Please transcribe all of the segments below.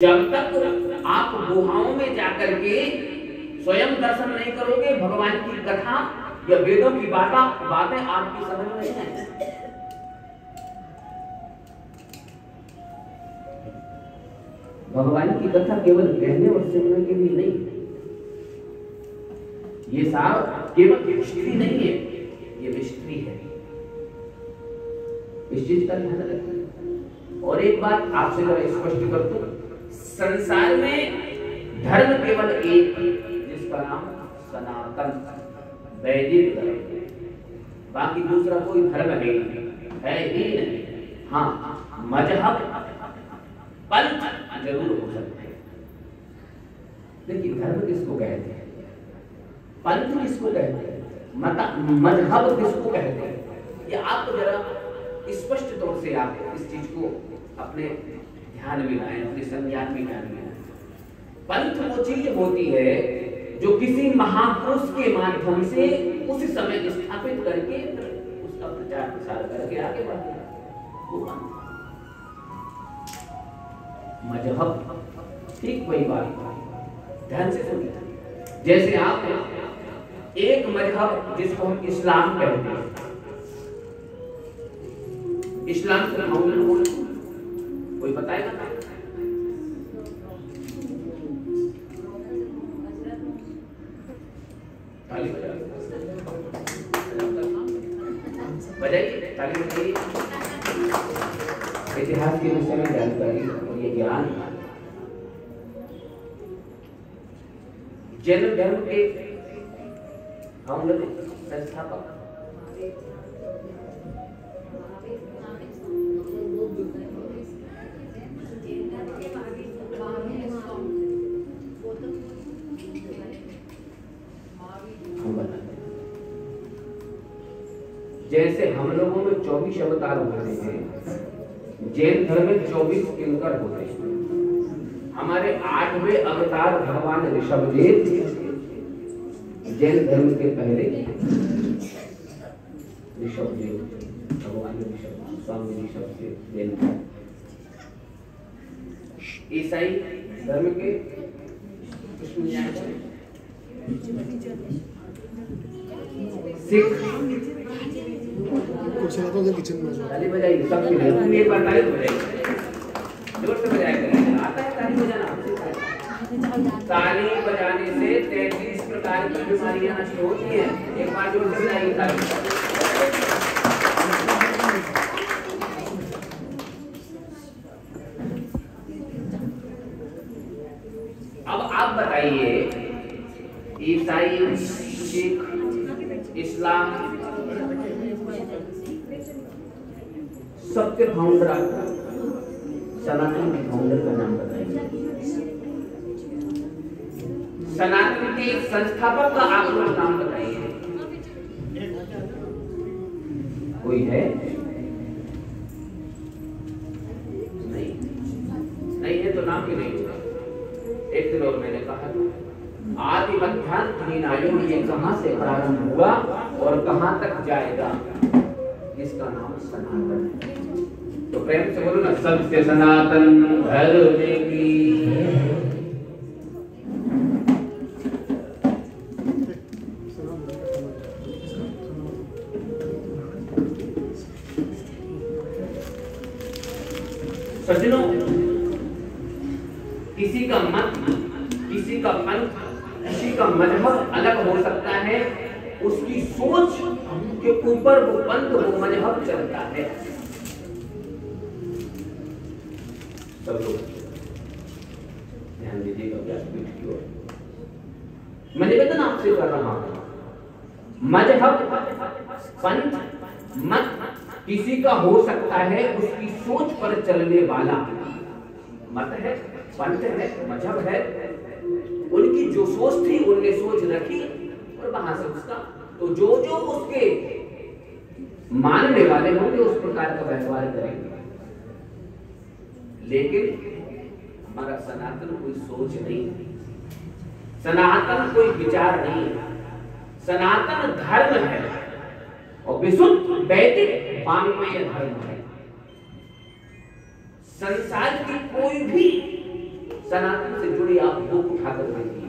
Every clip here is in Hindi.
जब तक आप गुहाओं में जाकर के स्वयं दर्शन नहीं करोगे, भगवान की कथा या वेदों की बातें आपकी समझ में नहीं आएंगी। भगवान की कथा केवल कहने और सुनने के लिए नहीं, ये सारा केवल हिस्ट्री नहीं है, ये मिस्ट्री है। इस चीज का ध्यान रखें। और एक बात आपसे जरा स्पष्ट कर दूं, संसार में धर्म केवल एक, जिसका नाम सनातन वैदिक धर्म है। बाकी दूसरा कोई धर्म है ही नहीं। हाँ, मजहब पंथ जरूर हो सकते हैं, लेकिन धर्म किसको कहते हैं, पंथ किसको कहते हैं, मजहब किसको कहते हैं, ये आपको जरा स्पष्ट तौर से आप इस चीज को अपने ध्यान में लाएं, अपने संज्ञान में ध्यान में लाएं। पंथ वो चीज होती है जो किसी महापुरुष के माध्यम से उस समय स्थापित करके उसका प्रचार प्रसार करके आगे बढ़ते हैं, वो पंथ। मजहब ठीक वही बात, ध्यान से सुनिए। जैसे आप एक मजहब जिसको हम इस्लाम कहते हैं, इस्लाम का मामला कोई बताएगा? ताली बजाइए, ताली बजाइए। इतिहास के विषय में जानकारी और ये ज्ञान जैन धर्म के हम लोग संस्थापक जैसे हम लोगों में 24 अवतार होते हैं, जैन धर्म में 24 किंकर होते हैं। हमारे 8वें अवतार भगवान ऋषभदेव जैन धर्म के पहले ऋषभदेव, भगवान ऋषभ, स्वामी ऋषभ से जैन। ईसाई धर्म के सिख किचन में ताली बजाइए, सबके लिए तुम एक बार ताली बजाइए, जोर से बजाया करें। आता है ताली बजाना? ताली बजाने से 33 प्रकार की बीमारियां नष्ट होती हैं। एक बार जोर से बजाइए ताली। अब आप बताइए, ईसाई, सिख, इस्लाम सबके फाउंडर आता है, सनातन के फाउंडर का नाम बताइए। सनातन के संस्थापक का आप लोग नाम बताइए। कोई है? नहीं है तो नाम भी नहीं होगा। एक दिन और मैंने कहा आदि मध्यांत हीनायुग ये कहां से प्रारंभ हुआ और कहां तक जाएगा, इसका नाम सनातन है। तो प्रेम से बोलो ना, सबसे सनातन धर्म की। सज्जनों, किसी का मत, किसी का पंथ, किसी का मजहब अलग हो सकता है, उसकी सोच के ऊपर वो पंथ, वो मजहब चलता है। सब लोग ध्यान दीजिएगा व्यासपीठ की ओर। मैं निवेदन आपसे कर रहा हूं, मजहब, पंथ, मत किसी का हो सकता है, उसकी सोच पर चलने वाला मत है, पंथ है, मजहब है। उनकी जो सोच थी, उनने सोच रखी और वहां से उसका तो जो उसके मानने वाले होंगे उस प्रकार का व्यवहार करेंगे। लेकिन हमारा सनातन कोई सोच नहीं, सनातन कोई विचार नहीं, सनातन धर्म है और विशुद्ध वैदिक वाङ्मय धर्म है। संसार की कोई भी सनातन से जुड़ी आप बुक उठाकर देखिए,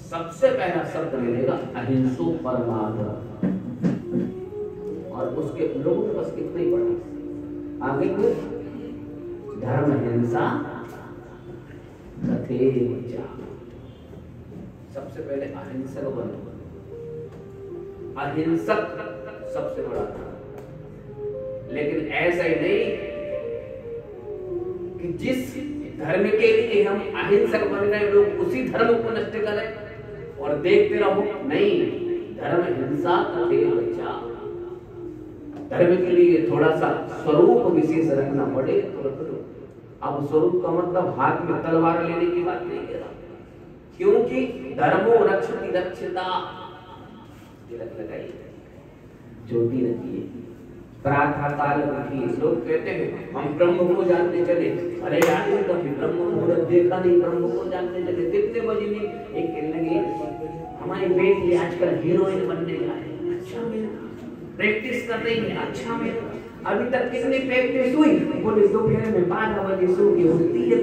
सबसे पहला शब्द मिलेगा अहिंसो परमाधर्म, और उसके लोगों ने बस कितना ही पढ़ा, आगे को धर्म हिंसा तथेचा, सबसे पहले अहिंसक बनो, अहिंसक सबसे बड़ा था। लेकिन ऐसा ही नहीं कि जिस धर्म के लिए हम अहिंसक बन गए लोग उसी धर्म को नष्ट करें और देखते रहो, नहीं, धर्म हिंसा तथेचा, धर्म के लिए थोड़ा सा स्वरूप विशेष रखना पड़े तो रख लो। अब स्वरूप का मतलब हाथ में तलवार लेने की बात नहीं कह रहा, क्योंकि धर्मो रक्षति रक्षिता, तिलक लगाइए, ज्योति रखिए, प्रातः काल रखिए। लोग कहते हैं हम ब्रह्म को जानते चले, अरे यार ये कभी ब्रह्म मुहूर्त देखा नहीं, ब्रह्म को जानते चले, कितने बजे नहीं। एक कहने लगी हमारी बेटी आजकल हीरोइन बनने जा रही है, अच्छा मेरा प्रैक्टिस कर रही है, अच्छा मेरा अभी तक कितनी प्रैक्टिस हुई, बोले दोपहर में 12 बजे सो के उठती है।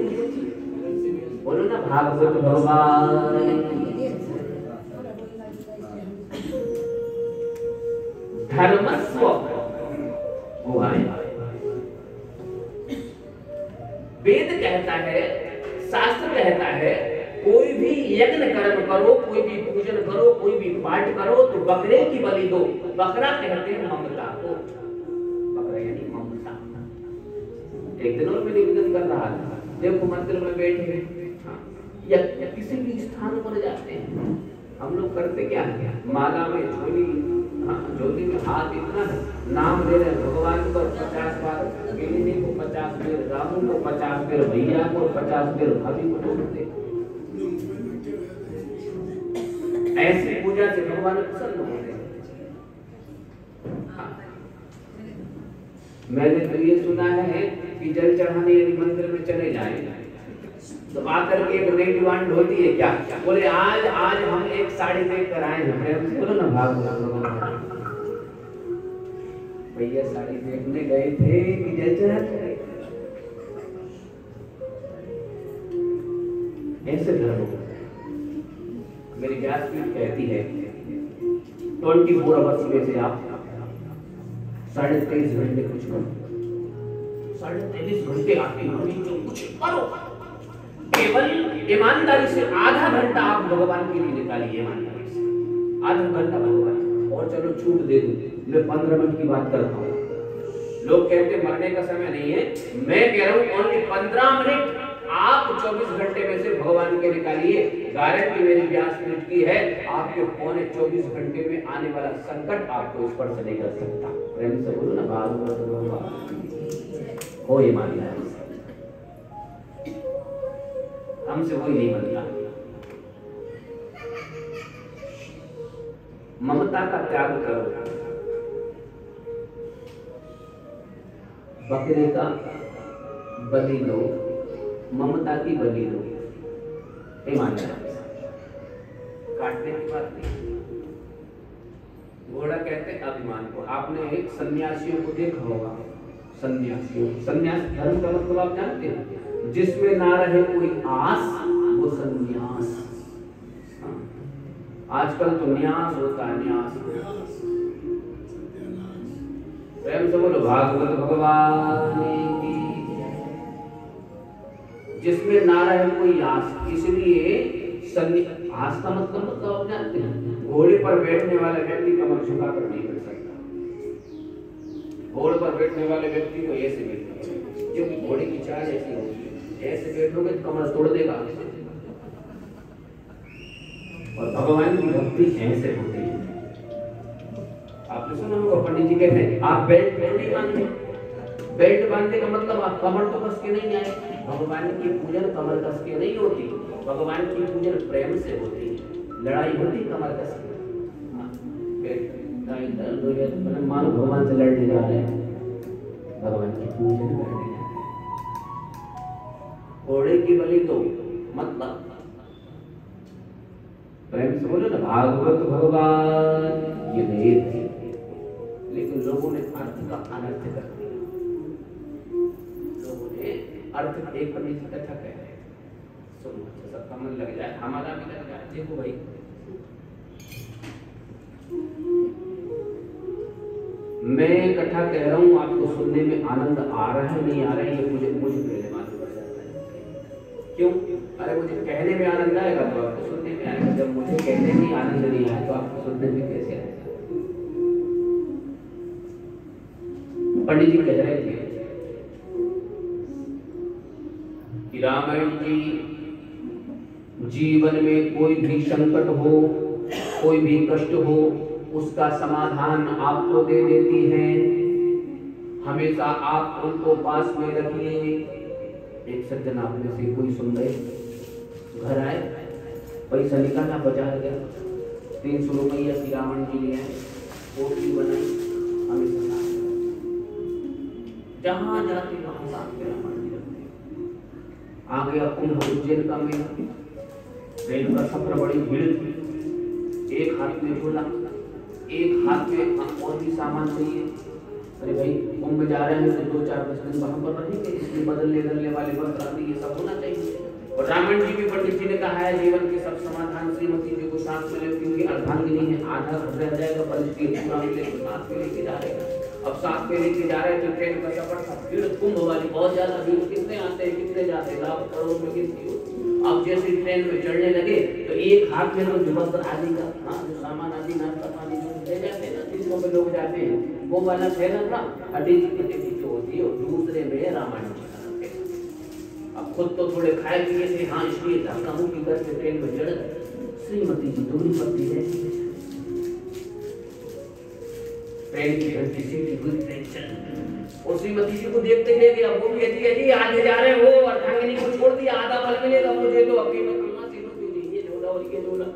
बोलो ना भागवत भगवान। धर्मस्व वो आए, वेद कहता है, शास्त्र कहता है, कोई भी यज्ञ कर्म करो, कोई भी पूजन करो, कोई भी पाठ करो तो बकरे की बलि दो। बकरा कहते हैं ममता को, बकरा यानी ममता। एक दिन और मैं निवेदन कर रहा था, देखो मंदिर में बैठे या किसी भी स्थान पर जाते हैं, हम लोग करते क्या है, माला में झोली में हाथ इतना नाम ले रहे हैं भगवान को 50 बार, गिनी को 50 बेर, रामू को 50 बेर, भैया को 50 बेर, भाभी को बोलते। ऐसी पूजा से भगवान प्रसन्न होते हैं। मैंने तो ये सुना है कि जल चढ़ाने यदि मंदिर में चले जाए तो आकर के एक नई डिमांड होती है, क्या बोले आज हम एक साड़ी देख कर आए हैं, बोलो ना भागवत भैया साड़ी देखने गए थे कि जल चढ़ा गए। ऐसे धर्म मेरी व्यासपीठ कहती है 24 आवर्स में से आप 23.5 घंटे कुछ करो, 23.5 घंटे आपकी मर्जी जो कुछ करो, केवल ईमानदारी से आधा घंटा आप भगवान के लिए निकालिए, ईमानदारी से आधा घंटा भगवान, और चलो छूट दे दो, मैं 15 मिनट की बात करता हूँ। लोग कहते मरने का समय नहीं है, मैं कह रहा हूँ ओनली 15 मिनट आप 24 घंटे में से भगवान के निकालिए। गारंटी मेरी व्यासपीठ की है, आपके पौने 24 घंटे में आने वाला संकट आपको स्पर्श नहीं कर सकता। प्रेम से बोलो ना भागवत हो ईमानदारी से, हमसे कोई नहीं बनता। ममता का त्याग करो, बकरे का बलि दो, ममता की बलि दो, ईमानदारी से, काटने की बात नहीं। घोड़ा कहते हैं अभिमान को। आपने एक सन्यासियों को देखा होगा, सन्यासियों, सन्यास धर्म का मतलब आप जानते हैं, जिसमें ना रहे कोई आस वो सन्यास। आजकल तो न्यास होता है, न्यास। प्रेम से बोलो भागवत भगवान की, जिसमें ना रहे कोई आस, इसलिए आस का मतलब आप जानते हैं, घोड़े पर बैठने वाला व्यक्ति कमर झुकाकर नहीं बैठ सकता। घोड़े पर बैठने वाले व्यक्ति को ऐसे बैठना, क्योंकि घोड़े की चाल ऐसी होती है, ऐसे बैठोगे तो कमर तोड़ देगा। और भगवान की भक्ति ऐसे होती है। आपने सुना होगा पंडित जी कहते हैं आप बेल्ट नहीं बांधे, बेल्ट बांधने का मतलब आप कमर तो कस के नहीं आए। भगवान की पूजन कमर कस के नहीं होती, भगवान की पूजन प्रेम से होती है। लड़ाई होती कमर कस के, दर्द हो गया तो मानो भगवान से लड़ने जा रहे हैं, भगवान की पूजन करने जा रहे हैं। घोड़े की बलि दो मतलब प्रेम से बोलो ना भागवत भगवान, ये वेद है। लेकिन लोगों ने अर्थ का अनर्थ कर दिया, लोगों ने अर्थ एक कथा कह रहे हैं। देखो भाई, मैं कथा कह रहा हूं, आपको सुनने में आनंद आ रहा है नहीं आ रहा है, ये मुझे पहले मालूम पड़ जाता है। क्यों? अरे मुझे कहने में आनंद आएगा तो आपको सुनने में आएगा, जब मुझे कहने में आनंद नहीं आए तो आपको सुनने में कैसे आएगा? पंडित जी कह रहे थे कि रामायण जी जीवन में कोई भी संकट हो, कोई भी कष्ट हो, उसका समाधान आपको दे देती है। हमेशा आप उनको पास में रखिए। एक सज्जन आप में से कोई सुन रहे, घर आए, पैसा निकाला, बाजार गया, 300 रुपया की रावण जी ले आए, पोटली बनाई, हमेशा साथ में, जहां जाते वहां साथ में रावण जी रखते। आ गया कुंभ उज्जैन का मेला, ट्रेन का सफर, बड़ी भीड़ थी, एक हाथ में झोला, एक हाथ में और भी सामान चाहिए। अरे भाई कुंभ जा रहे हैं तो 2-4 दिन वहां पर रहेंगे, इसलिए बदलने वाले वस्त्र आदि ये सब होना चाहिए। और रामायण जी भी पंडित जी ने कहा है जीवन के सब समाधान श्रीमती जी को साथ में लेकर, क्योंकि अर्धांगिनी है, आधा घर रह जाएगा, परिस्थिति पूरा मिले तो साथ में लेके जा रहे हैं। अब साथ में लेके जा रहे हैं तो ट्रेन का सफर था, भीड़ कुंभ वाली बहुत ज्यादा भीड़, कितने आते हैं कितने जाते हैं, लाखों करोड़ में गिनती होती। अब जैसे ट्रेन में चढ़ने लगे तो एक हाथ में तो वस्त्र आदि का, हाँ, जो सामान आदि नाश्ता पानी जो ले जाते हैं ना, जिसको में लोग जाते हैं, वो वाला थैला था, अड्डी जो होती है, और दूसरे में रामायण जी का थैला। अब खुद तो थोड़े खाए पिए थे, हाँ, इसलिए धक्का मुक्की करके ट्रेन में चढ़ गए। श्रीमती जी दूरी पत्ती है, ट्रेन की घंटी सीटी हुई, ट्रेन चल, और श्रीमती जी को देखते ही कि अब वो भी जी आगे जा रहे हो, अर्धांगिनी को छोड़ दिया, आधा फल मिलेगा मुझे तो, अकेले कहाँ से लो, ये झोला और ये झोला।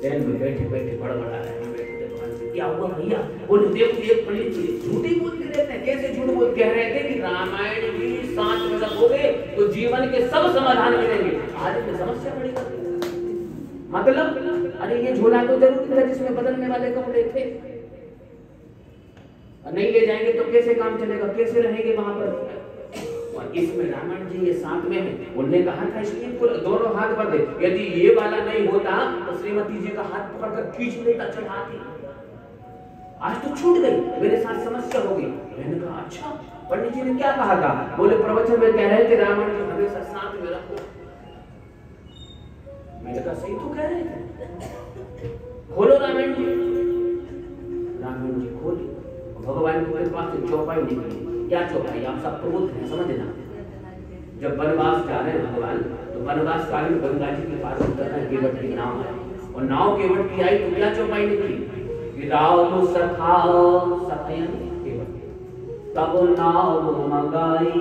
ट्रेन में बैठे बैठे बड़बड़ा रहे हैं, क्या हुआ भैया? बोले देखो एक पंडित जी झूठी बोलते रहते हैं। कैसे झूठ बोल? कह रहे थे कि रामायण जी साथ में रखोगे तो जीवन के सब समाधान मिलेंगे। आज की समस्या बड़ी कर दी, मतलब अरे ये झोला तो जरूरी था जिसमें बदलने वाले कपड़े थे, नहीं ले जाएंगे तो कैसे काम चलेगा, कैसे रहेंगे वहां पर? और इसमें रामायण जी ये साथ में है, उन्होंने कहा था स्टील को दोनों हाथ पर दे, यदि ये वाला नहीं होता तो श्रीमती जी का हाथ पकड़कर खींच लेता चढ़ाती। आज तो छूट गई, मेरे साथ समस्या हो गई। मैंने कहा अच्छा, पंडित जी ने क्या कहा था? बोले प्रवचन में कह रहे थे रामायण जी हमेशा साथ में रखो। मैंने कहा सही तो कह रहे थे, खोलो रामायण जी। रामायण जी खोली, भगवान के पास से चौपाई निकली। क्या चौपाई? आप सब प्रबुद्ध हैं, समझना। जब वनवास जा रहे हैं भगवान, तो वनवास काल में गंगा जी के पास उतरना, केवट की नाव है, और नाव केवट की आई तो क्या चौपाई निकली? राम सखा सखयन केवट, तब नाव मंगाई,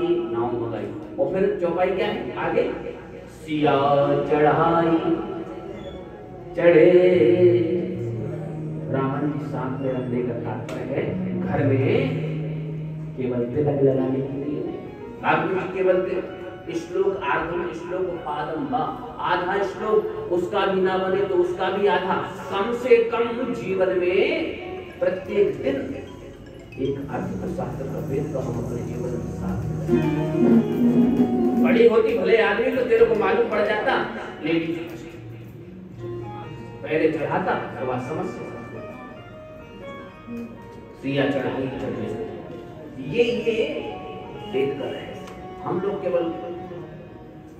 और फिर चौपाई क्या है आगे? सिया चढ़ाई, चढ़े। रावण जी साथ में रखने का तात्पर्य है घर में केवल तिलक लगाने के लिए। आप केवल श्लोक आर्धम श्लोक पादम वा, आधा श्लोक उसका भी ना बने तो उसका भी आधा, कम से कम जीवन में प्रत्येक दिन एक अर्थशास्त्र का वेद तो हम अपने जीवन में साथ। बड़ी होती भले आदमी तो तेरे को मालूम पड़ जाता, ले लीजिए पहले चढ़ाता तो बात समझ सिया चढ़ाई चढ़े। ये वेद कर रहे हैं। हम लोग केवल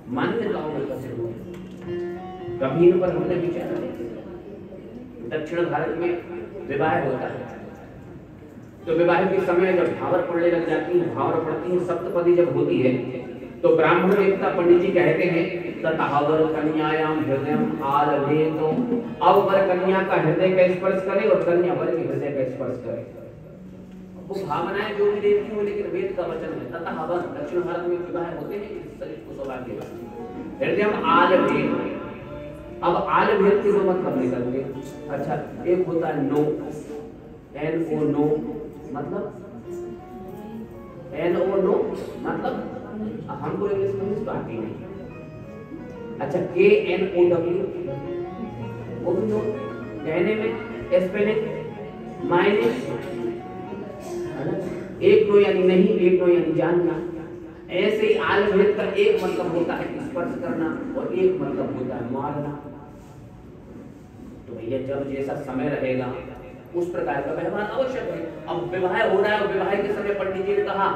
मान्यताओं में फंसे हुए हैं, कभी इन पर हमने विचार नहीं। दक्षिण भारत में विवाह होता है तो विवाह के समय जब भावर पड़ने लग जाती है, भावर पड़ती है, सप्तपदी जब होती है तो ब्राह्मण देवता पंडित जी कहते हैं ततहावर कन्यायाम हृदयम आलभेतो। अब वर कन्या का हृदय का स्पर्श करे और कन्या वर के हृदय का स्पर्श करे। वो भावनाएं जो भी देखती हो, लेकिन वेद का वचन है ततहावर। दक्षिण भारत में विवाह होते हैं इस शरीर को सौभाग्य हृदयम आलभेत। अब आलभेत के दो मतलब निकलते। अच्छा, एक होता है नो, NO नो, मतलब NO नो मतलब हमको इंग्लिश में आती नहीं। अच्छा, KNOW वो भी नो, कहने में स्पेलिंग मायने एक नो यानी नहीं, एक नो यानी जानना। ऐसे ही आल भेद का एक मतलब होता है स्पर्श करना और एक मतलब होता है मारना। तो भैया जब जैसा समय रहेगा उस प्रकार का व्यवहार आवश्यक है। अब विवाह हो रहा है, विवाह के समय पंडित जी ने कहा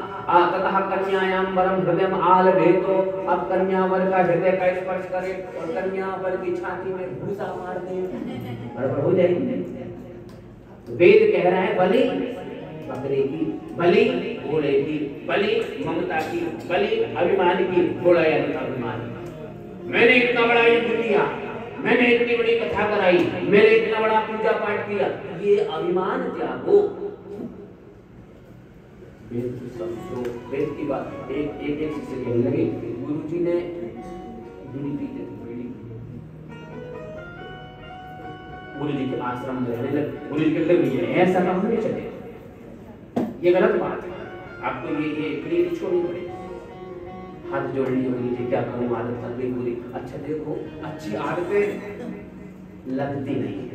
ततः कन्यायाम वरम हृदयम आल भेदो, अब कन्या वर का हृदय का स्पर्श करे और कन्या वर की छाती में भूसा मार दे, गड़बड़ हो जाएगी। वेद कह रहा है बलि बकरे की, बलि घोड़े की, बलि ममता की, बलि अभिमान की, घोड़ा यानी अभिमान। मैंने इतना बड़ा युद्ध किया, मैंने इतनी बड़ी कथा कराई, मैंने इतना बड़ा पूजा पाठ किया, ये अभिमान त्यागो। वेद की बात एक से कहने लगे, गुरुजी ने बीड़ी पीते थे, बीड़ी गुरुजी के आश्रम में रहने लगे। गुरुजी कहते हैं ऐसा काम नहीं चलेगा, ये गलत बात है, आपको ये क्लियर छोड़नी पड़ेगी। हाथ जोड़नी होगी जी, क्या करूं, आदत लग गई बुरी। अच्छा देखो, अच्छी आदतें लगती नहीं है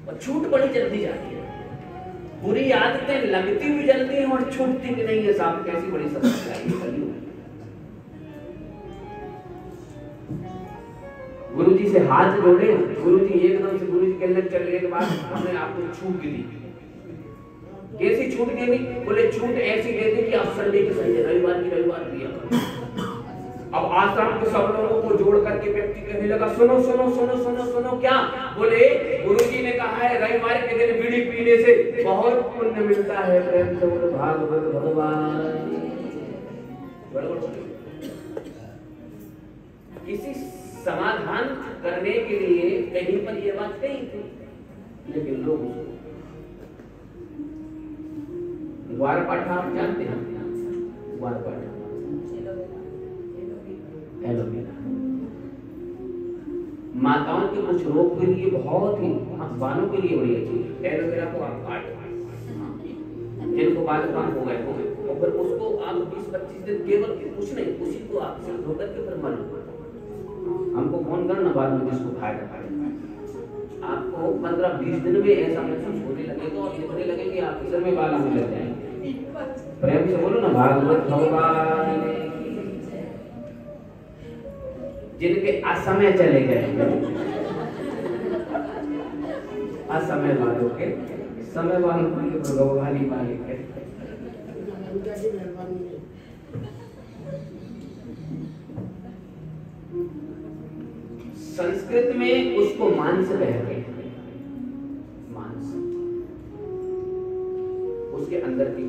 और छूट बड़ी जल्दी जाती है। बुरी आदतें लगती भी जल्दी हैं और छूटती भी नहीं है। साहब कैसी बड़ी समस्या है। गुरुजी से हाथ जोड़े, गुरुजी एकदम से गुरुजी के अंदर चलने के बाद हमने आपको छूट दी। कैसी छूट दे दी? बोले छूट ऐसी दे दी कि अब संडे की संडे, रविवार की रविवार दिया करो। अब आश्रम के सब लोगों को जोड़ करके व्यक्ति कहने लगा सुनो सुनो सुनो सुनो सुनो, क्या? बोले गुरुजी ने कहा है रविवार के दिन बीड़ी पीने से बहुत पुण्य मिलता है। प्रेम से बोलो भागवत भगवान। किसी समाधान करने के लिए कहीं पर ये बात कही थी, लेकिन लोग उसको वार पाठा आप जानते हैं? वार पाठा एलोवेरा माताओं के कुछ रोग के लिए बहुत ही, बालों के लिए बड़ी अच्छी। एलोवेरा को आप काट, जिनको बालकवान हो गए और फिर उसको आप 20-25 दिन केवल कुछ नहीं, उसी को आप सिर्फ धो करके फिर मल हमको फोन करना बाद में जिसको फायदा आपको 15-20 दिन में ऐसा महसूस होने लगेगा और दिखने लगेंगे आप सिर में बाल आने लग जाएंगे। प्रेम से बोलो ना भागवत भगवान। जिनके असमय चले गए, असमय वालों के समय वालों के भगवान ही मालिक है। संस्कृत में उसको मांस कहते हैं। मांस उसके अंदर की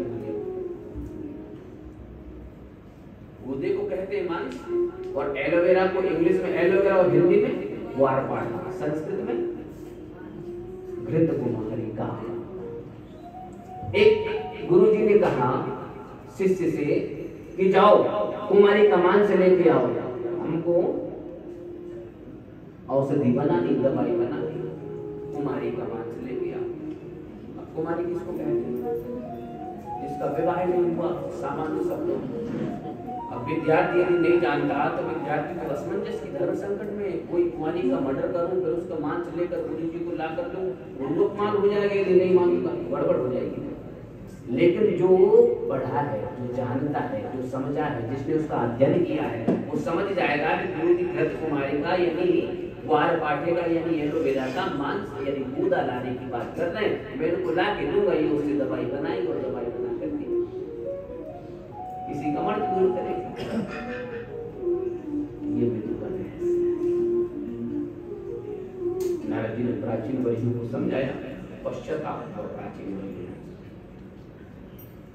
गूदे को कहते हैं मांस, और एलोवेरा को इंग्लिश में एलोवेरा और हिंदी में वारपाठा, संस्कृत में घृत कुमारी का। एक गुरुजी ने कहा शिष्य से कि जाओ कुमारी का मांस लेके आओ, हमको औषधि बनानी, दवाई बनानी। कुमारी का मांस लेके आओ। अब कुमारी किसको कहते हैं? जिसका विवाह नहीं हुआ, सामान्य सब लोग। अब विद्यार्थी यदि नहीं जानता तो विद्यार्थी को असमंजस की धर्म संकट में, कोई कुमारी का मर्डर करूं फिर उसका मांस लेकर गुरु जी को ला कर लूं, उनको मान हो जाएगा, यदि नहीं मानूंगा गड़बड़ हो जाएगी। लेकिन जो पढ़ा है, जो जानता है, जो समझा है, जिसने उसका अध्ययन किया है, वो समझ जाएगा कि गुरु जी घृत कुमारी का यानी वार पाठे का यानी एलोवेरा का मांस यानी गूदा लाने की बात कर रहे हैं। मैं उनको ला के दूंगा, ये उससे दवाई बनाएंगे और दवाई बना करके किसी का मर्द दूर करेंगे। ये विद्वान है। नारद जी ने प्राचीन वैष्णव को समझाया, पश्चाताप और प्राचीन वैष्णव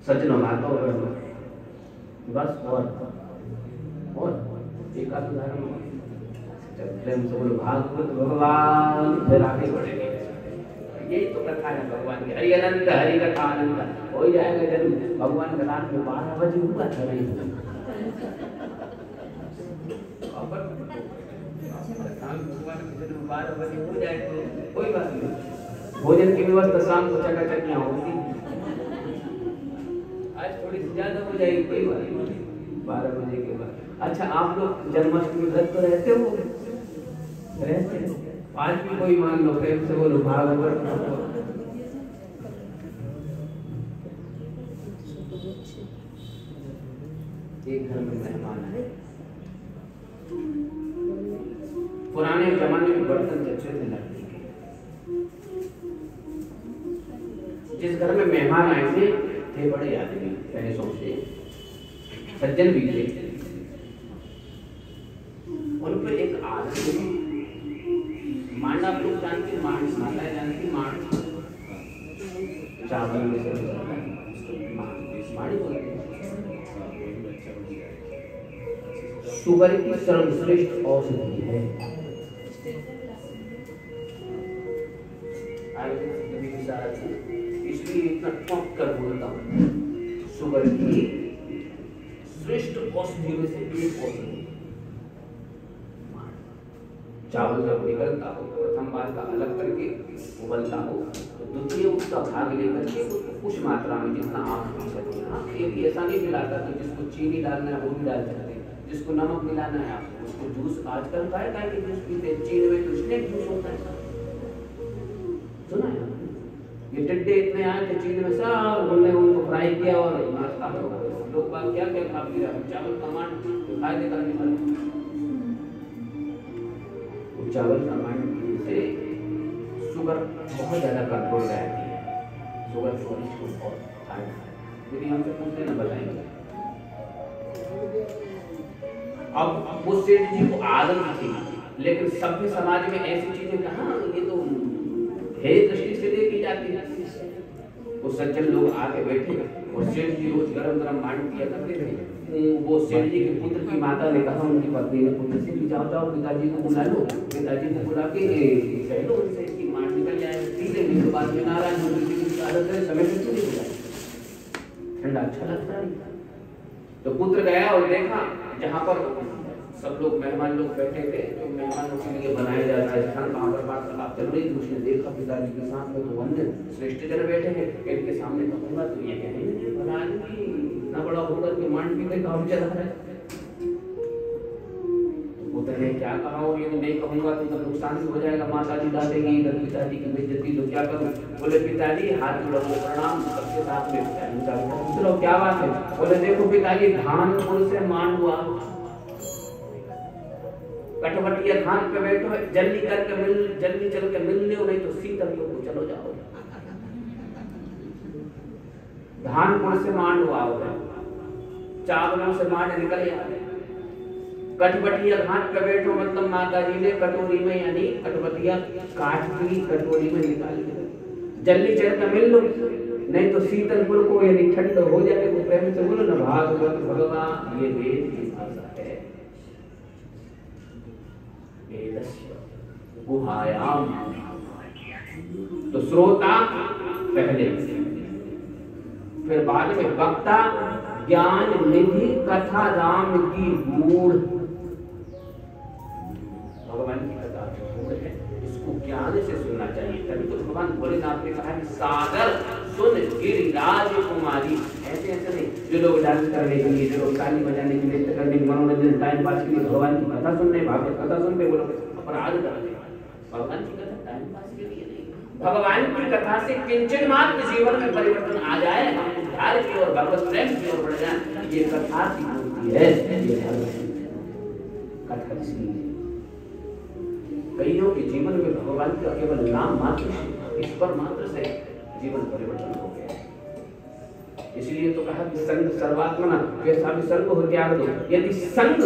सज्जनों माता और बस और एक आध उदाहरण प्रेम से बोलो भागवत भगवान, फिर आगे बढ़ेंगे। यही तो कथा है भगवान की, हरि अनंत हरि कथा अनंत हो जाएगा जरूर। भगवान का रात में 12 बजे हुआ था नहीं भगवान 12 बजे हो जाए तो कोई बात नहीं। भोजन की व्यवस्था शाम को चकाचक यहाँ होती, आज थोड़ी सी ज्यादा हो जाएगी, कोई बात नहीं 12 बजे के बाद। अच्छा आप लोग जन्माष्टमी व्रत तो रहते हो? रहते हो? आज भी कोई मान लो, प्रेम से बोलो भागवत। एक घर में मेहमान आए। पुराने जमाने में बर्तन अच्छे थे लकड़ी के। जिस घर में मेहमान आए थे बड़े आदमी, पैसों से सज्जन भी थे। उन पर एक आदमी मांड, आप लोग जानते, मांड माताएं जानती, मांड चावल में से माड़ी बोलते हैं। शुगर की सर्वश्रेष्ठ औषधि है। इसलिए इतना टॉप कर बोलता हूँ, शुगर की श्रेष्ठ औषधि में से एक औषधि। चावल जब निकलता हो, प्रथम बार का अलग करके उबलता हो, तो द्वितीय उसका भाग लेकर के कुछ मात्रा में जितना आप पी सकते हैं। हाँ, ये ऐसा नहीं मिलाता कि जिसको चीनी डालना है वो भी डाल सकते हैं, जिसको नमक मिलाना है आप उसको जूस। आजकल काय के जूस पीते हैं, चीन में तो स्नेक जूस होता है, सुना है? ये टिड्डे इतने आए थे चीन में, सब उन्होंने उनको फ्राई किया और नाश्ता हो गया। लोग बात क्या क्या खा पी रहा है, चावल का मान फायदे करने वाले, चावल का मान से शुगर बहुत ज्यादा कंट्रोल रहती है। शुगर को बहुत हार्ड है, यदि हमसे पूछते ना बताएंगे। अब वो सेठ जी को आदत थी, लेकिन सभ्य समाज में ऐसी चीजें कहाँ, ये तो हेय दृष्टि से देखी जाती है। वो सज्जन लोग आके बैठे और सेठ जी रोज गरम गरम मांड किया करते थे। वो सेठ जी के पुत्र की माता ने कहा उनकी पत्नी ने पुत्र से कि जाओ जाओ पिताजी को बुला लो। पिताजी को बुला के कह लो उनसे कि मांड निकल जाए, पी लेंगे तो बाद में नाराज हो किसी आदत है, समय से क्यों नहीं बुलाए, ठंडा अच्छा लगता है। तो पुत्र गया और देखा जहाँ पर सब लोग मेहमान लोग बैठे थे, तो मेहमानों के लिए बनाया जा रहा है स्थान, वहाँ पर वार्तालाप चल रही थी। उसने देखा पिताजी के साथ में तो अन्य श्रेष्ठ जन बैठे हैं, इनके सामने कहूँगा तो ये कहेंगे भला आदमी इतना बड़ा होकर के मांड पीते काम चला रहा है। वो तो क्या कहा, और ये नहीं कहूँगा तो नुकसान भी हो जाएगा, माता जी डांटेंगी, इधर पिताजी की बेइज्जती, तो क्या करूँ। बोले पिताजी हाथ जोड़ो प्रणाम, सबके साथ में चलो क्या बात है। बोले देखो पिताजी, धानपुर से मांड हुआ, कटवटिया धान पे बैठो, जल्दी करके जल्दी चल के मिल लो, नहीं तो सीता को चलो जाओ। धानपुर से मांड हुआ होगा, चावलों से मांड निकल गया। कटवटिया घाट पे बैठो मतलब माता जी ने कटोरी में, यानी कटवटिया काट की कटोरी में निकाल दी, जल्दी चल के मिल लो, नहीं तो शीतलपुर को यानी ठंड हो जाए। तो प्रेम से बोलो ना, भागवत भगवान ये वेद की भाषा है। गुहायाम, तो श्रोता पहले, फिर बाद में वक्ता, ज्ञान निधि कथा राम की मूढ़। भगवान की कथा मूढ़ है, इसको ज्ञान से सुनना चाहिए। तभी तो भगवान भोलेनाथ ने कहा कि सागर सुन गिरिराज कुमारी। ऐसे ऐसे नहीं जो लोग डांस करने के लिए, जो लोग ताली बजाने के लिए, नृत्य करने के मनोरंजन टाइम पास के लिए भगवान की कथा सुन रहे, भागवत कथा सुन रहे, वो लोग अपराध कर रहे। भगवान की कथा टाइम पास के लिए नहीं, भगवान की कथा से किंचन मात्र जीवन में परिवर्तन आ जाए, हम उद्धार की ओर, भगवत प्रेम की ओर बढ़ जाए, ये कथा की मूर्ति है। ये कथा इसलिए कईयों के जीवन में भगवान का केवल नाम मात्र से, ईश्वर मात्र से जीवन परिवर्तन हो गया। इसलिए तो कहा कि संग सर्वात्मना, वैसा भी संग हो त्याग दो। यदि संग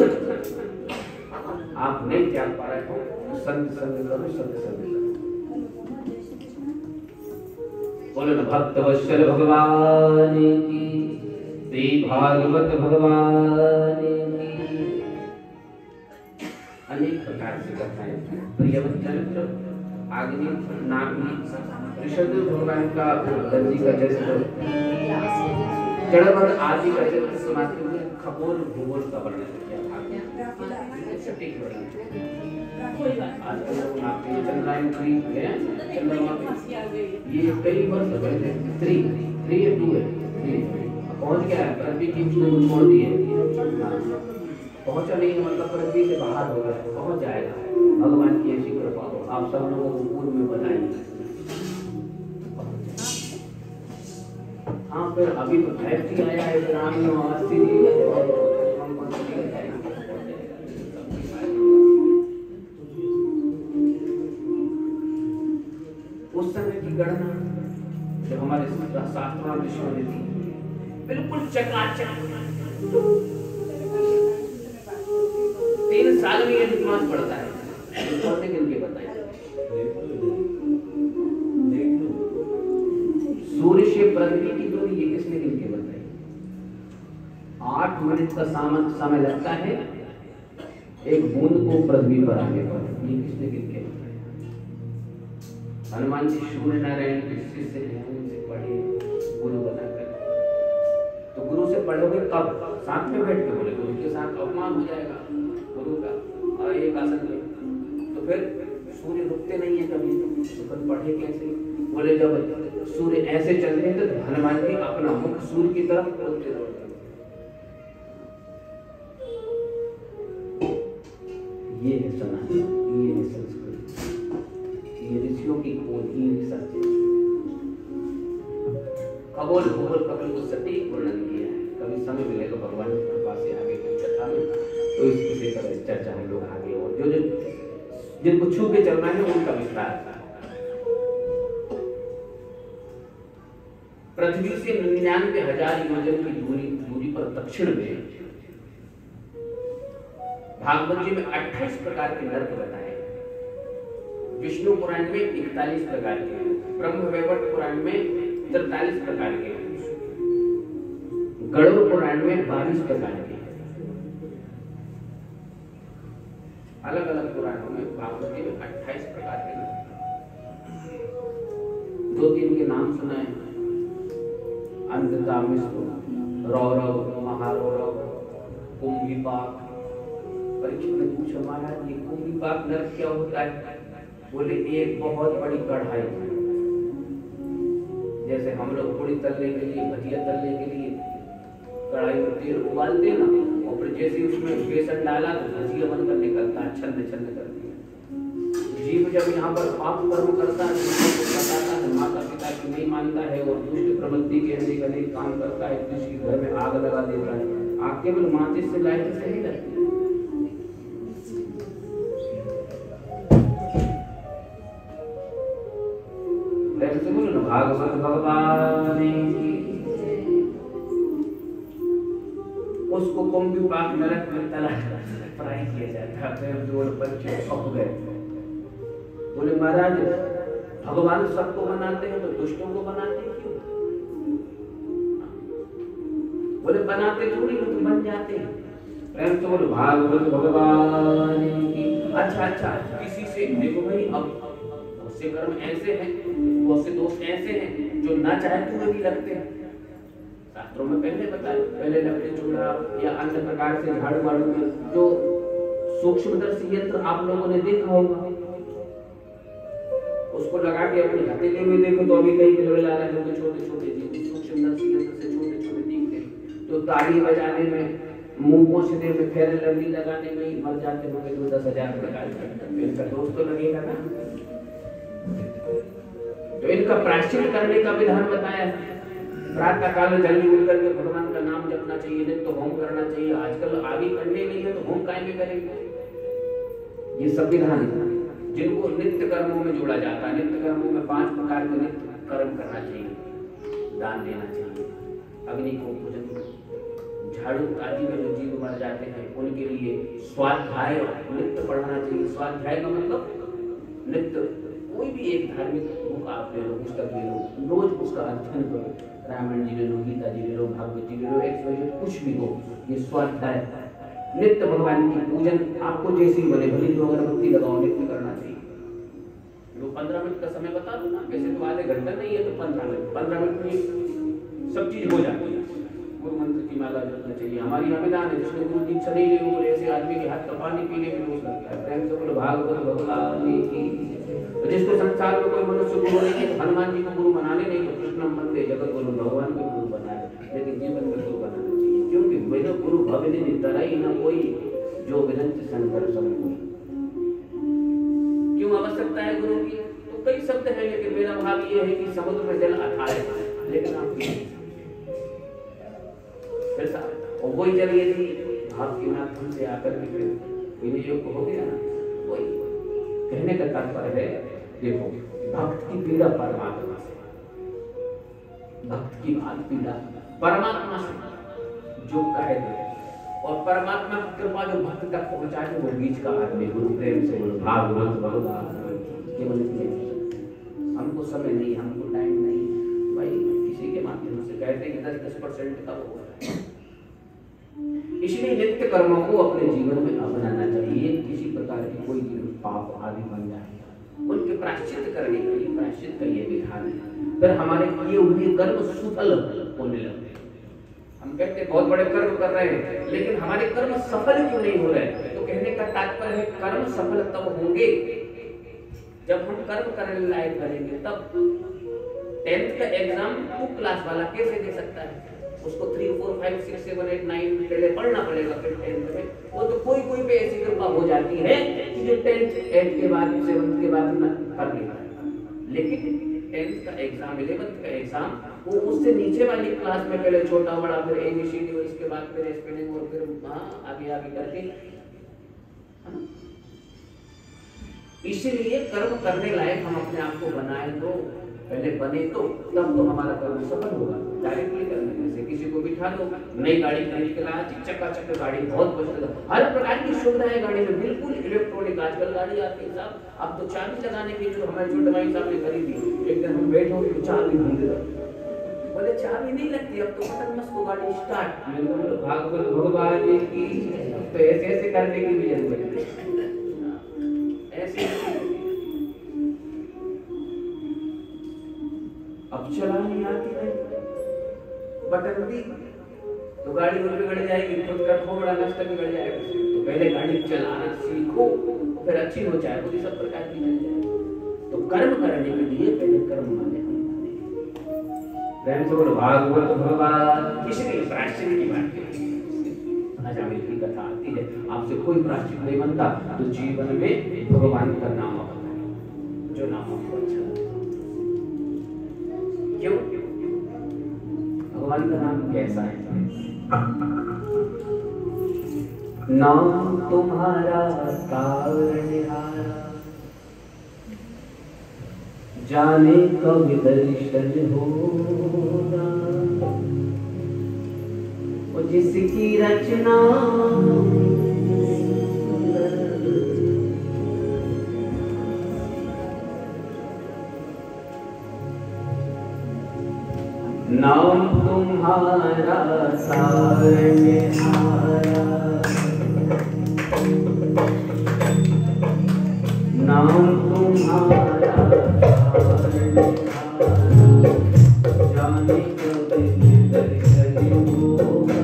आप नहीं त्याग पा रहे हो, संग संग करो, संग संग करो। बोलो ना, भक्त वत्सल भगवान की, श्री भागवत भगवान की। अनेक प्रकार से कथाएं, प्रियवत चरित्र, आग्नि नागनी, ऋषभ भगवान का दर्जी का चरित्र, जड़भर आदि का चरित्र सुनाते हुए खगोल भूगोल का वर्णन किया। सटीक वर्णन। आजकल आपके चंद्रायन 3 है, चंद्रमा पे ये कई वर्ष पहले 3 या 2 है, पहुंच गया है, पृथ्वी की उसने कुछ छोड़ दी है, पहुंचा नहीं है मतलब पृथ्वी से बाहर हो गया, पहुंच जाएगा। भगवान की ऐसी कृपा हो, आप सब लोगों को पूर्व में बताएंगे। हाँ, फिर अभी तो 5G आया है, 80 जी महात्मा विश्वामित्र बिल्कुल चकाचक 3 साल में ये विद्वान पढ़ता है। पढ़ने के बताइए, सूर्य से पृथ्वी की दूरी ये किसने गिन के बताई? 8 मिनट का समय लगता है एक बूंद को पृथ्वी पर आने पर, ये किसने गिन के बताया? हनुमान जी सूर्य नारायण के शिष्य हैं, उनसे पढ़े गुरु बनाकर। तो गुरु से पढ़ोगे कब? साथ में बैठ के बोले, गुरु के साथ अपमान हो जाएगा गुरु का, और एक आसन में तो फिर सूर्य रुकते नहीं है कभी, तो फिर पढ़े कैसे? बोले जब सूर्य ऐसे चल रहे थे तो हनुमान जी अपना मुख सूर्य की तरफ बोलते दौड़ते। ये है सनातन, ये है संस्कृति, ये ऋषियों की खोज, ये सत्य। खगोल भूगोल का बिल्कुल सटीक वर्णन किया है। कभी समय मिलेगा भगवान की कृपा से आगे की कथा में तो इस विषय पर चर्चा हम लोग आगे, और जो जिनको छू के चलना है उनका विस्तार। पृथ्वी से 99,000 योजन की दूरी पर दक्षिण में भागवत जी में 28 प्रकार के नर्क बताए, विष्णु पुराण में 41 प्रकार के, ब्रह्मवैवर्त पुराण में 43 प्रकार के, गरुड़ पुराण में 22 प्रकार के। अलग अलग पुराणों में भागवत जी में 28 प्रकार के नर्क। 2-3 के नाम सुनाए, अंधकामिष्ट, रौरव, महारौरव, कुंभीपाक। परीक्षित ने पूछा, महाराज ये कुंभीपाक नर्क क्या होता है? बोले एक बहुत बड़ी कढ़ाई, जैसे हम लोग पूरी तलने के लिए, भजिया तलने के लिए कढ़ाई में तेल उबालते ना, और फिर जैसे उसमें बेसन डाला तो भजिया बनकर निकलता है, छन्न छन्न करती है। जीव जब यहाँ पर पाप कर्म करता है, बताता है, माता पिता की नहीं मानता है और दुष्ट प्रवृत्ति के अनेक काम करता है, किसी घर में आग लगा देता है। आग केवल माचिस से लाइट से नहीं लगती, भागवत भगवान की। उसको कुंभीपाक नरक में तला फ्राई किया जाता है। जो बच्चे पक गए, बोले महाराज भगवान सबको बनाते हैं तो दुष्टों को बनाते क्यों? बोले बनाते थोड़ी, तो बन जाते हैं। प्रेम से बोले भागवत भगवान की। अच्छा किसी से देखो भाई, अब बहुत से कर्म ऐसे हैं, बहुत से दोष ऐसे हैं जो ना चाहते हुए भी लगते हैं। शास्त्रों में पहले बताया, पहले लकड़ी चूल्हा या अन्य प्रकार से झाड़ू वाड़ू में जो सूक्ष्मदर्शी यंत्र आप लोगों ने देखा होगा, उसको लगा के अपने हथेली में देखो तो अभी कई बिलबिला रहे हैं, छोटे छोटे जीव सूक्ष्मदर्शी यंत्र से छोटे छोटे दिखते हैं। तो ताली बजाने में, मुंह पोंछने में, फेयर लवली लगाने में ही मर जाते होंगे, तो 10,000 प्रकार के। इनका दोष तो लगेगा ना। तो इनका प्रायश्चित करने का विधान बताया है। प्रातः काल जल्दी उठ करके भगवान का नाम जपना चाहिए, नित्य होम करना चाहिए। आजकल आगे करने नहीं है तो होम काय में करेंगे? ये सब विधान जिनको नित्य कर्मों में जोड़ा जाता है। नित्य कर्मों में 5 प्रकार के नित्य कर्म करना चाहिए, दान देना चाहिए, अग्नि को पूजन, झाड़ू आदि में जो जीव मर जाते हैं उनके लिए स्वाध्याय नित्य पढ़ाना चाहिए। स्वाध्याय का मतलब नित्य कोई भी एक धार्मिक बुक आप ले लो, पुस्तक ले लो, रोज उसका अध्ययन करो। रामायण जी ले लो, गीता जी ले लो, भागवत जी ले लो, कुछ भी हो, ये स्वाध्याय नित्य भगवान की पूजन आपको जैसी बने, भली दो अगरबत्ती लगाओ, नित्य करना चाहिए। वो 15 मिनट का समय बता दो ना, वैसे तो आधे घंटा नहीं है तो 15 मिनट में सब चीज हो जाती है। गुरु मंत्र की माला जपना चाहिए। हमारी अभिधान है, जिसने गुरु दीक्षा नहीं ली वो ऐसे आदमी के हाथ का पानी पीने में दोष लगता है। प्रेम से बोलो भागवत भगवान की। तो जिसको संसार में कोई मनुष्य गुरु नहीं है तो हनुमान जी को गुरु बनाने नहीं तो कृष्ण मंदिर जगत गुरु भगवान को गुरु बनाए, लेकिन जीवन में गुरु बनाना चाहिए। क्योंकि मेरा गुरु भविनी तरह ही न कोई जो विनंत शंकर समूह। क्यों आवश्यकता है गुरु की? तो कई शब्द है, लेकिन मेरा भाव ये है कि समुद्र में जल अथाह है, लेकिन आप ऐसा और वही जल यदि आपके माध्यम से आकर के विनियोग हो गया ना, वही कहने का तात्पर्य है। देखो भक्त की पीड़ा परमात्मा से, भक्त की बात पीड़ा परमात्मा से जो कहे दे, और परमात्मा की कृपा जो भक्त तक पहुंचाए वो बीच का आदमी गुरु प्रेम से बोलो भागवत भगवान केवल हमको समय नहीं, हमको टाइम नहीं भाई, किसी के माध्यम से कहते हैं कि 10% का होगा। इसलिए नित्य कर्मों को अपने जीवन में अपनाना चाहिए। किसी प्रकार की कोई पाप आदि बन जाए उनके प्रायश्चित करने के लिए प्रायश्चित का ये विधान है। फिर हमारे किए हुए कर्म सुफल होने लगते हैं। हम कहते हैं बहुत बड़े कर्म कर रहे हैं लेकिन हमारे कर्म सफल क्यों नहीं हो रहे? तो कहने का तात्पर्य है कर्म सफल तब होंगे जब हम कर्म करने लायक बनेंगे। तब 10th का एग्जाम 2 क्लास वाला कैसे दे सकता है? उसको 3, 4, 5, 6, 7, 8, 9 पहले पढ़ना पड़ेगा, फिर 10th में वो तो कोई पे ऐसी कृपा हो जाती है कि जो 10th 8 के बाद 7th के बाद ना कर लेता है। लेकिन 10th का एग्जाम 11th का एग्जाम वो उससे नीचे वाली क्लास में पहले छोटा बड़ा फिर ABCD और इसके बाद फिर स्पेलिंग और फिर आगे आगे करके, इसीलिए कर्म करने लायक हम अपने आप को बनाए तो पहले बने तो तब तो हमारा कर्म सफल होगा। डायरेक्टली करने से किसी को बिठा दो, नई गाड़ी खरीद के लाया, चक्का गाड़ी बहुत पसंद है, हर प्रकार की सुविधा है गाड़ी में, बिल्कुल इलेक्ट्रॉनिक आजकल गाड़ी आती है साहब। अब तो चाबी लगाने की जो हमारे छोटे भाई साहब ने खरीदी, एक दिन हम बैठे हो तो चाबी ढूंढ रहे, बोले चाबी नहीं लगती, अब तो बटन मस्त को गाड़ी स्टार्ट। भागवत भगवान की तो ऐसे करने की भी जरूरत है, ऐसे अब चलानी आती है बटन भी तो गाड़ी उड़ बिगड़ जाएगी, खुद का थोड़ा नष्ट बिगड़ जाएगा। तो पहले गाड़ी चलाना सीखो फिर अच्छी हो जाए, तो सब प्रकार की मिल जाए। तो कर्म करने के लिए पहले कर्म माने प्रेम से बोलो भागवत भगवान। इसलिए प्रायश्चित की बात अजामिल की कथा आती है, आपसे कोई प्रायश्चित नहीं बनता तो जीवन में भगवान का नाम अपनाएं, जो नाम आपको अच्छा लगता। क्यों? भगवान का नाम कैसा है? नाम तुम्हारा तारणहारा, जाने कब दर्शन होगा, वो जिसकी रचना नाम तुम्हारा तारणहारा, नाम तुम्हारा जाने कब दर्शन होगा,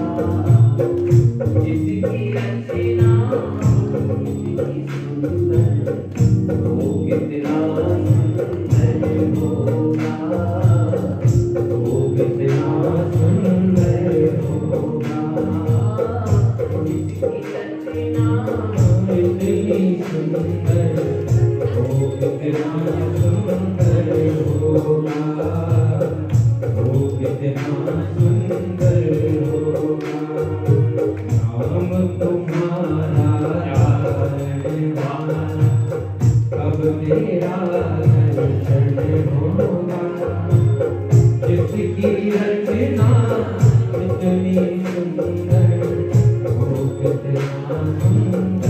जिसकी रचना वो कितना सुंदर होगा, वो कितना सुंदर होगा, जिसकी रचना इतनी सुंदर वो कितना सुंदर होगा, वो कितना सुंदर होगा। नाम तुम्हारा तारणहारा, अब मेरा दर्शन होगा, जिसकी रचना इतनी सुंदर वो कितना सुंदर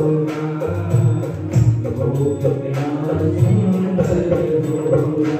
होगा, वो कितना सुंदर होगा।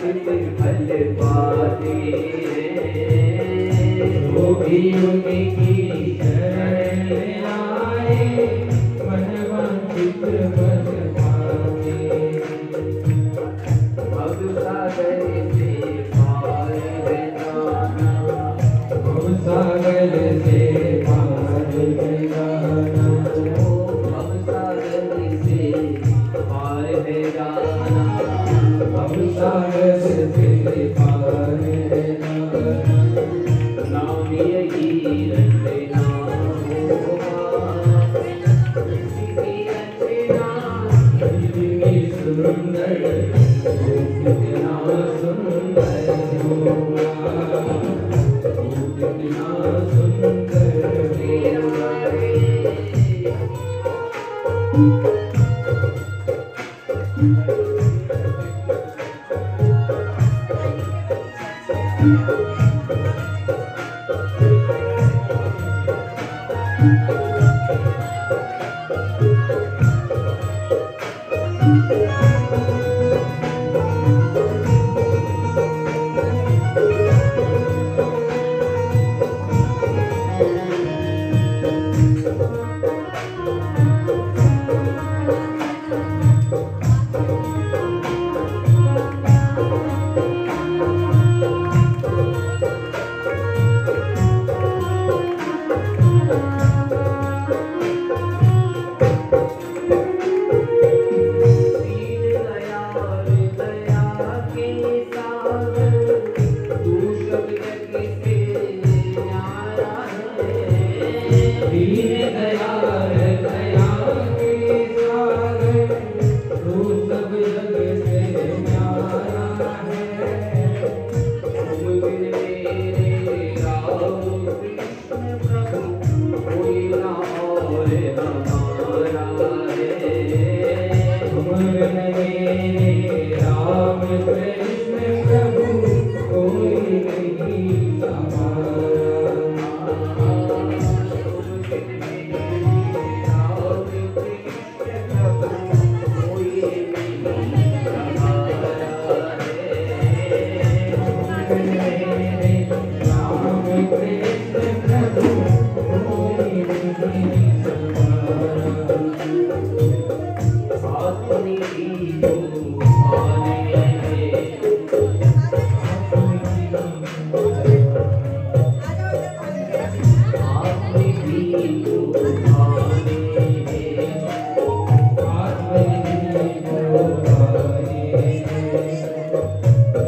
फल पाते हैं, वो भी उनकी शरण में आए मन वांछित फल पाते। भव सागर से पार है जाना, भव सागर से पार है जाना, भव सागर से पार है जाना, भव सागर से पार है जाना। नाम यही रचना होगा, किसी रचना कितनी सुंदर, कितना सुंदर होगा, कितना सुंदर होगा।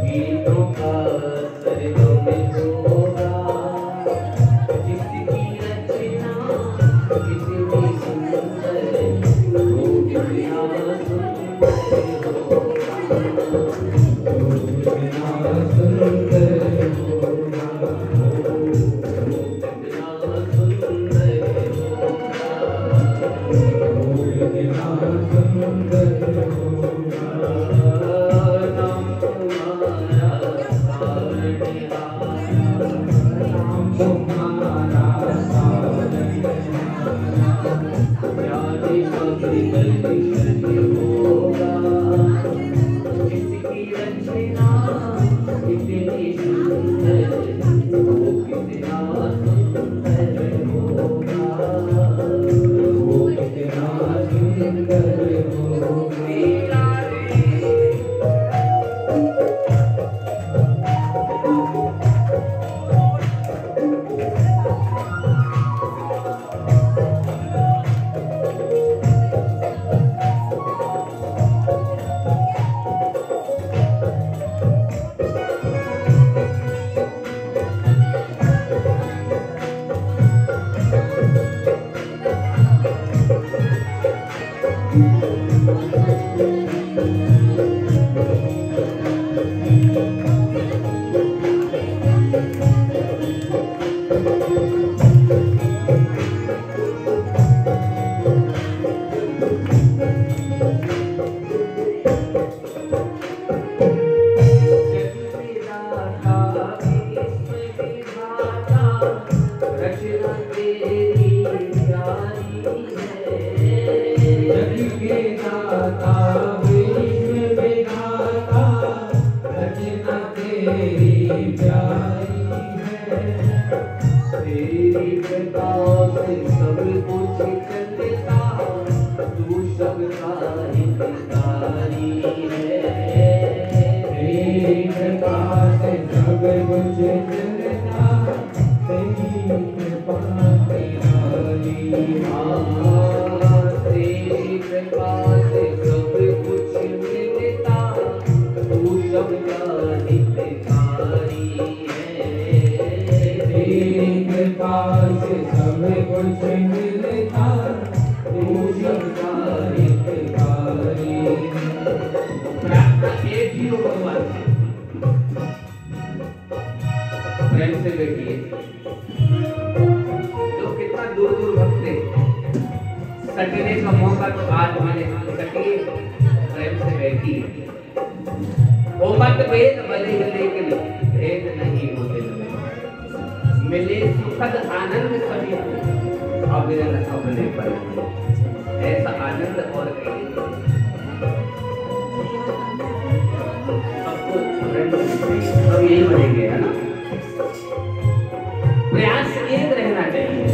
गीतों का तेरी कृपा से सब कुछ मिलता, तेरी कृपा तेरी तेरी कृपा से सब कुछ मिलता, तू सबका हितकारी है। तेरी कृपा से सब कुछ मिलता, तू सबका हितकारी है। प्रार्थना एक ही हो भगवान से, प्रेम से बैठिए। जो कितना दूर दूर भक्ते, सटने का मौका तो आज मिले, सटिए प्रेम से बैठिए। वो मत भेद भले ही लेकिन भेद नहीं होते मिले सुखद आनंद सभी को, अविरल अपने पर ऐसा आनंद और कहीं सबको सब यही बनेंगे, है ना। प्रयास एक रहना चाहिए।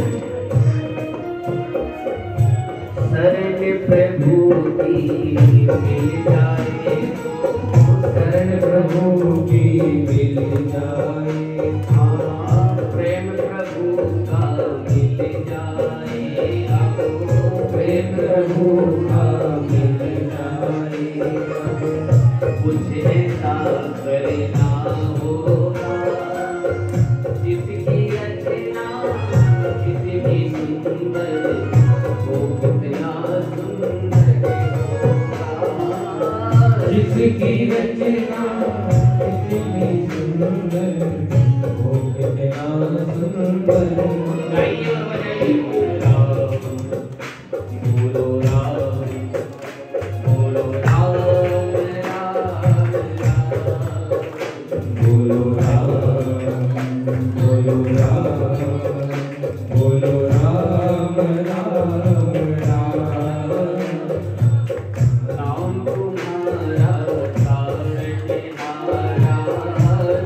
शरण प्रभु की मिल जाए, शरण प्रभु की मिल जाए, प्रेम प्रभु का मिल जाए, प्रेम प्रभु का मिल जाए। कुछ ऐसा करना होगा जिसकी रचना कितनी सुंदर हो, कितना सुंदर होगा। जिसकी रचना कितनी सुंदर हो, कितना सुंदर। गाइए और बजाइए। बोलो राम, बोलो राम, राम बोलो राम, बोलो राम, बोलो राम राम राम। नाम तुम्हारा तारनहारा,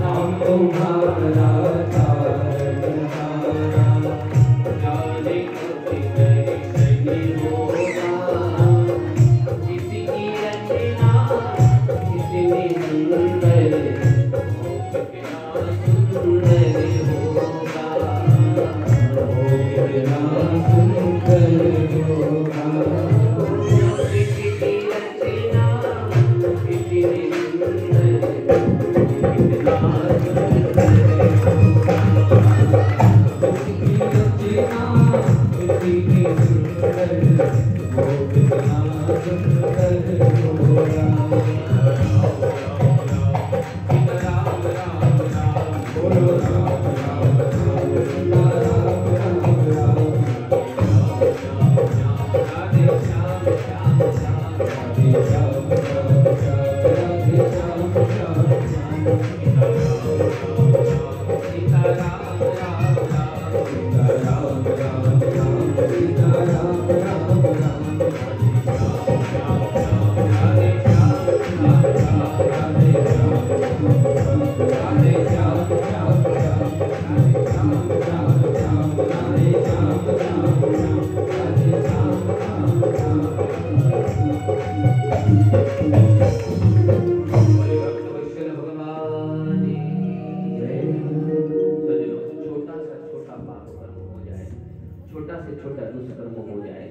नाम तुम्हारा तारनहारा, जाने कभी दर्शन होगा, जिसकी रचना कितनी सुंदर हो, कितना सुंदर होगा। कितना सुंदर होगा। जिसकी रचना कितनी सुंदर, कितना सुंदर होगा। जिसकी रचना कितनी सुंदर हो, कितना सुंदर होगा। राम राम राम, बोलो राम राम राम, राम राम राम। राधे श्याम श्याम श्याम, राधे श्याम श्याम श्याम, राधे श्याम श्याम श्याम। सीता राम राम राम, सीता राम राम राम, सीता राम राम राम। राधे श्याम श्याम श्याम, राधे श्याम श्याम श्याम, राधे श्याम श्याम श्याम, राधे श्याम श्याम श्याम, राधे श्याम श्याम श्याम, राधे श्याम श्याम श्याम। बोले भक्त वत्सल भगवान की जय। सज्जनों, छोटा सा छोटा पाप कर्म हो जाए, छोटा से छोटा दुष्कर्म हो जाए,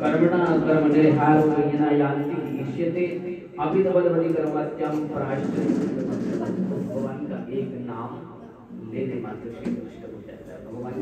कर्मणा कर्म निर्हारो यना यान्ति इष्यते अभितबलवति कर्मत्यं प्रायश्चित। भगवान का एक नाम लेने मात्र से दुष्ट हो जाता है। भगवान